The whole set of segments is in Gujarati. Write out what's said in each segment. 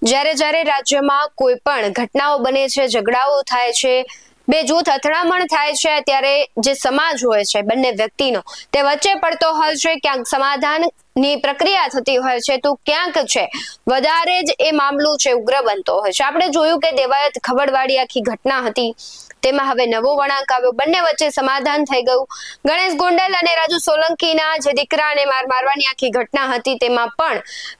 જ્યારે જ્યારે રાજ્યમાં કોઈ પણ ઘટનાઓ બને છે, ઝઘડાઓ થાય છે, બે જૂથ અથડામણ થાય છે, ત્યારે જે સમાજ હોય છે બંને વ્યક્તિનો તે વચ્ચે પડતો હોય છે. ક્યાંક સમાધાનની પ્રક્રિયા થતી હોય છે તો ક્યાંક છે વધારે જ એ મામલો છે ઉગ્ર બનતો હોય છે. આપણે જોયું કે દેવાયત ખબરવાળી આખી ઘટના હતી, તેમાં હવે નવો વળાંક આવ્યો. બંને વચ્ચે સમાધાન થઈ ગયું. ગણેશ ગોંડલ અને રાજુ સોલંકીના જે દીકરાને મારવાની આખી ઘટના હતી તેમાં પણ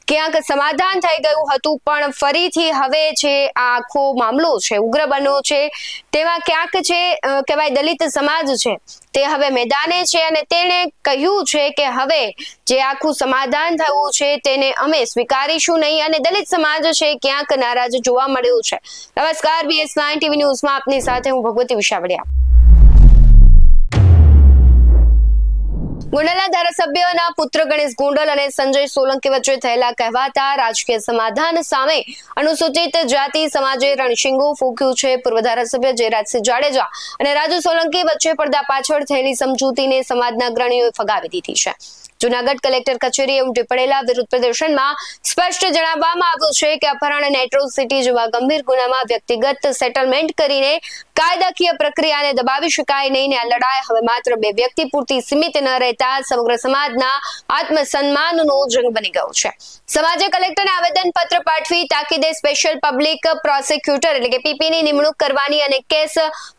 ક્યાંક સમાધાન થઈ ગયું હતું, પણ ફરીથી હવે છે આ આખો મામલો છે ઉગ્ર બન્યો છે. તેમાં ક્યાંક છે કહેવાય દલિત સમાજ છે તે હવે મેદાને છે અને તેણે કહ્યું છે કે હવે જે આખું સમાધાન થયું છે તેને અમે સ્વીકારીશું નહીં, અને દલિત સમાજ છે ક્યાંક નારાજ જોવા મળ્યું છે. નમસ્કાર, BS9 ટીવી ન્યૂઝમાં આપની સાથે હું ભગવતી વિશાવડિયા. ગોંડલના ધારાસભ્યના પુત્ર ગણેશ ગોંડલ અને સંજય સોલંકી વચ્ચે થયેલા કહેવાતા રાજકીય સમાધાન સામે અનુસૂચિત જાતિ સમાજે રણશીંગો ફૂંક્યું છે. પૂર્વ ધારાસભ્ય જયરાજસિંહ જાડેજા અને રાજુ સોલંકી વચ્ચે પડદા પાછળ થયેલી સમજૂતીને સમાજના અગ્રણીઓએ ફગાવી દીધી છે. જૂનાગઢ કલેક્ટર કચેરીએ ઉમટી પડેલા વિરોધ પ્રદર્શનમાં સ્પષ્ટ જણાવવામાં આવ્યું છે કે અપહરણ અને એટ્રોસિટી જેવા ગંભીર ગુનામાં વ્યક્તિગત સેટલમેન્ટ કરીને કાયદાકીય પ્રક્રિયાને દબાવી શકાય નહીં. આ લડાઈ હવે માત્ર બે વ્યક્તિ પૂરતી સીમિત ન રહેતા સમગ્ર સમાજના આત્મસન્માનનો જંગ બની ગયો છે. સમાજે કલેક્ટરને આવેદન પત્ર પાઠવી તાકીદે સ્પેશિયલ પબ્લિક પ્રોસિક્યુટર એટલે કે પીપીની નિમણૂક કરવાની અને કેસ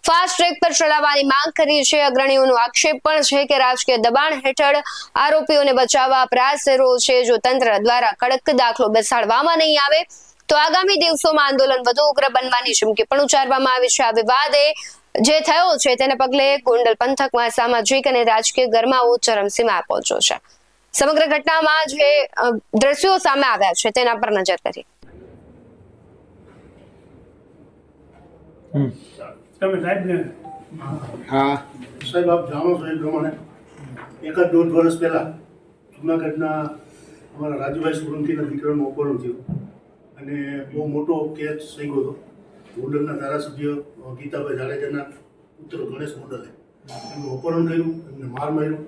ફાસ્ટ ટ્રેક પર ચલાવવાની માંગ કરી છે. અગ્રણીઓનો આક્ષેપ પણ છે કે રાજકીય દબાણ હેઠળ આરોપીઓને બચાવવા પ્રયાસ થઈ રહ્યો છે. જો તંત્ર દ્વારા કડક દાખલો બેસાડવામાં નહીં આવે તો આગામી દિવસોમાં આંદોલન વધુ ઉગ્ર બનવાની ચીમકી પણ ઉચ્ચારવામાં આવી છે. આ વિવાદે જે થયો છે તેને પગલે ગોંડલ પંથકમાં સામાજિક અને રાજકીય ગરમાવો ચરમસીમાએ પહોંચ્યો છે. સમગ્ર ઘટનામાં જે દ્રશ્યો સામે આવ્યા છે તેના પર નજર કરી. સાહેબ, આપ જાણો છો એ પ્રમાણે એકાદ દોઢ વર્ષ પહેલા જૂનાગઢના અમારા રાજુભાઈ સોલંકીના દીકરાનું અપહરણ થયું અને બહુ મોટો કેસ થઈ ગયો હતો. ગોંડલના ધારાસભ્ય ગીતાભાઈ જાડેજાના પુત્ર ગણેશ ગોંડલે એમનું અપહરણ કર્યું, એમને માર માર્યો.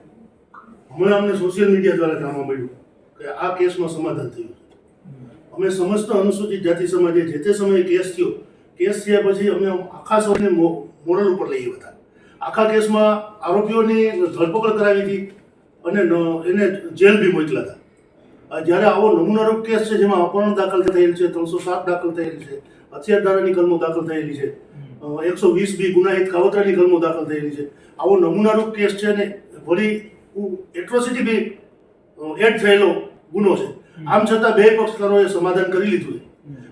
હમણાં અમને સોશિયલ મીડિયા દ્વારા જાણવા મળ્યું કે આ કેસમાં સમાધાન થયું છે. અમે સમસ્ત અનુસૂચિત જાતિ સમાજે જે તે સમયે કેસ થયો, કેસ થયા પછી અમે આખા સૌને મોરલ ઉપર લઈ આવ્યા હતા. આખા કેસમાં આરોપીઓની ધરપકડ કરાવી હતી અને એને જેલ બી મોકલ્યા હતા. જ્યારે આવો નમૂનારૂપ કેસ છે જેમાં અપહરણ દાખલ થયેલ છે, 307 દાખલ થયેલ છે, હથિયારધારાની કલમો દાખલ થયેલી છે, 120B ગુનાહિત કાવતરાની કલમો દાખલ થયેલી છે, આવો નમૂનારૂપ કેસ છે અને વળી એટ્રોસિટી બી એડ થયેલો ગુનો છે. આમ છતાં બે પક્ષકારોએ સમાધાન કરી લીધું છે.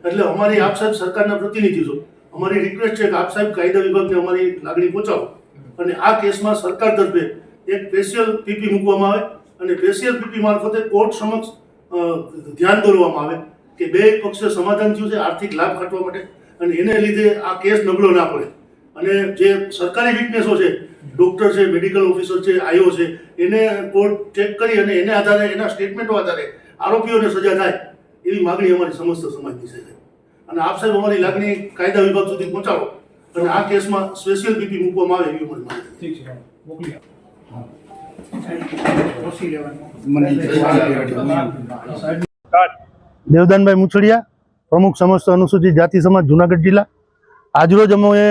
એટલે અમારી આપ સાહેબ સરકારના પ્રતિનિધિ છો, અમારી રિક્વેસ્ટ છે કે આપ સાહેબ કાયદા વિભાગને અમારી લાગણી પહોંચાડો અને આ કેસમાં સરકાર તરફે એક સ્પેશિયલ પીપી મૂકવામાં આવે અને સ્પેશિયલ પીપી મારફતે કોર્ટ સમક્ષ ધ્યાન દોરવામાં આવે કે બે પક્ષે સમાધાન થયું છે આર્થિક લાભ કાઢવા માટે અને એને લીધે આ કેસ નબળો ના પડે. અને જે સરકારી વિટનેસો છે, ડોક્ટર છે, મેડિકલ ઓફિસર છે, આઈઓ છે, એને કોર્ટ ચેક કરી અને એને આધારે એના સ્ટેટમેન્ટો આધારે આરોપીઓને સજા થાય એવી માગણી અમારી સમસ્ત સમાજની છે. અને આપ સાહેબ અમારી લાગણી કાયદા વિભાગ સુધી પહોંચાડો અને આ કેસમાં સ્પેશિયલ પીપી મૂકવામાં આવે એવી અમારી માગણી છે. દેવદાનભાઈ મુછડિયા, પ્રમુખ સમસ્ત અનુસૂચિત જાતિ સમાજ જુનાગઢ જિલ્લા. આજરોજ અમે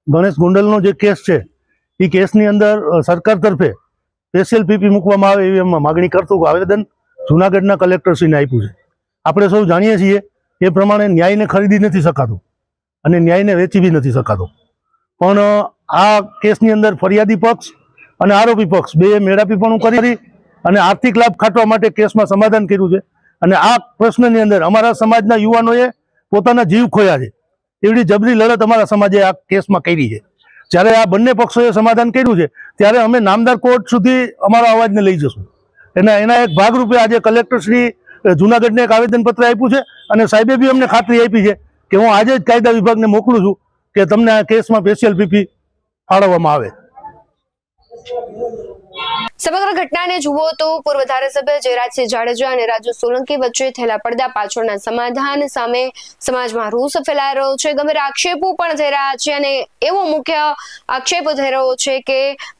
ગણેશ ગોંડલનો જે કેસ છે એ કેસની અંદર સરકાર તરફે સ્પેશિયલ પીપી મૂકવામાં આવે એવી અમે માગણી કરતું આવેદન જુનાગઢના કલેક્ટરશ્રીને આપ્યું છે. આપણે સૌ જાણીએ છીએ એ પ્રમાણે ન્યાયને ખરીદી નથી શકાતું અને ન્યાયને વેચી બી નથી શકાતો. પણ આ કેસની અંદર ફરિયાદી પક્ષ અને આરોપી પક્ષ બે મેળાપીપણું કરી અને આર્થિક લાભ ખાટવા માટે કેસમાં સમાધાન કર્યું છે. અને આ પ્રશ્નની અંદર અમારા સમાજના યુવાનોએ પોતાના જીવ ખોયા છે. એવડી જબરી લડત અમારા સમાજે આ કેસમાં કરી છે. જ્યારે આ બંને પક્ષોએ સમાધાન કર્યું છે ત્યારે અમે નામદાર કોર્ટ સુધી અમારા અવાજને લઈ જશું. એના એક ભાગરૂપે આજે કલેક્ટરશ્રી જુનાગઢને એક આવેદનપત્ર આપ્યું છે અને સાહેબે બી અમને ખાતરી આપી છે કે હું આજે જ કાયદા વિભાગને મોકલું છું કે તમને આ કેસમાં સ્પેશિયલ પીપી ફાળવવામાં આવે. સમગ્ર ઘટનાને જુઓ તો પૂર્વ ધારાસભ્ય જયરાજસિંહ જાડેજા અને રાજુ સોલંકી વચ્ચે થયેલા પડદા પાછળના સમાધાન સામે સમાજમાં રોષ ફેલાઈ રહ્યો છે. ગંભીર આક્ષેપો પણ થઈ રહ્યા છે અને એવો મુખ્ય આક્ષેપ થઈ રહ્યો છે કે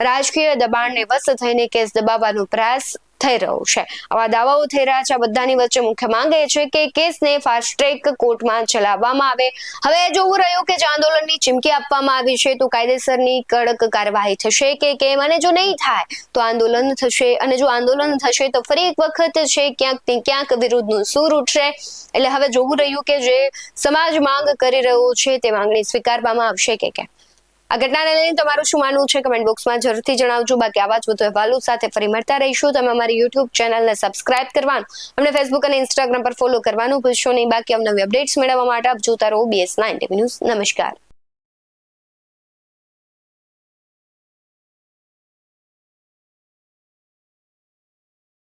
રાજકીય દબાણને વશ થઈને કેસ દબાવવાનો પ્રયાસ થઈ રહ્યું છે. આવા દાવાઓ થઈ રહ્યા છે. આ બધાની વચ્ચે મુખ્ય માંગ એ છે કે કેસને ફાસ્ટ ટ્રેક કોર્ટમાં ચલાવવામાં આવે. હવે જોવું રહ્યું કે જે આંદોલનની ચીમકી આપવામાં આવી છે તો કાયદેસરની કડક કાર્યવાહી થશે કે કેમ, અને જો નહીં થાય તો આંદોલન થશે, અને જો આંદોલન થશે તો ફરી એક વખત છે ક્યાંક વિરોધનું સૂર ઉઠશે. એટલે હવે જોવું રહ્યું કે જે સમાજ માંગ કરી રહ્યો છે તે માંગણી સ્વીકારવામાં આવશે કે કેમ. આ ઘટનાને લઈને તમારું શું માનવું છે કમેન્ટ બોક્સમાં જરૂરથી જણાવજો. બાકી આવા જ વધુ અહેવાલો સાથે ફરી મળતા રહીશું. તમે અમારી યુટ્યુબ ચેનલને સબસ્ક્રાઇબ કરવાનું, અમને ફેસબુક અને ઇન્સ્ટાગ્રામ પર ફોલો કરવાનું ભૂલશો નહીં. બાકી અવનવી અપડેટ્સ મેળવવા માટે આપ જોતા રહો BS9 TV ન્યૂઝ. નમસ્કાર.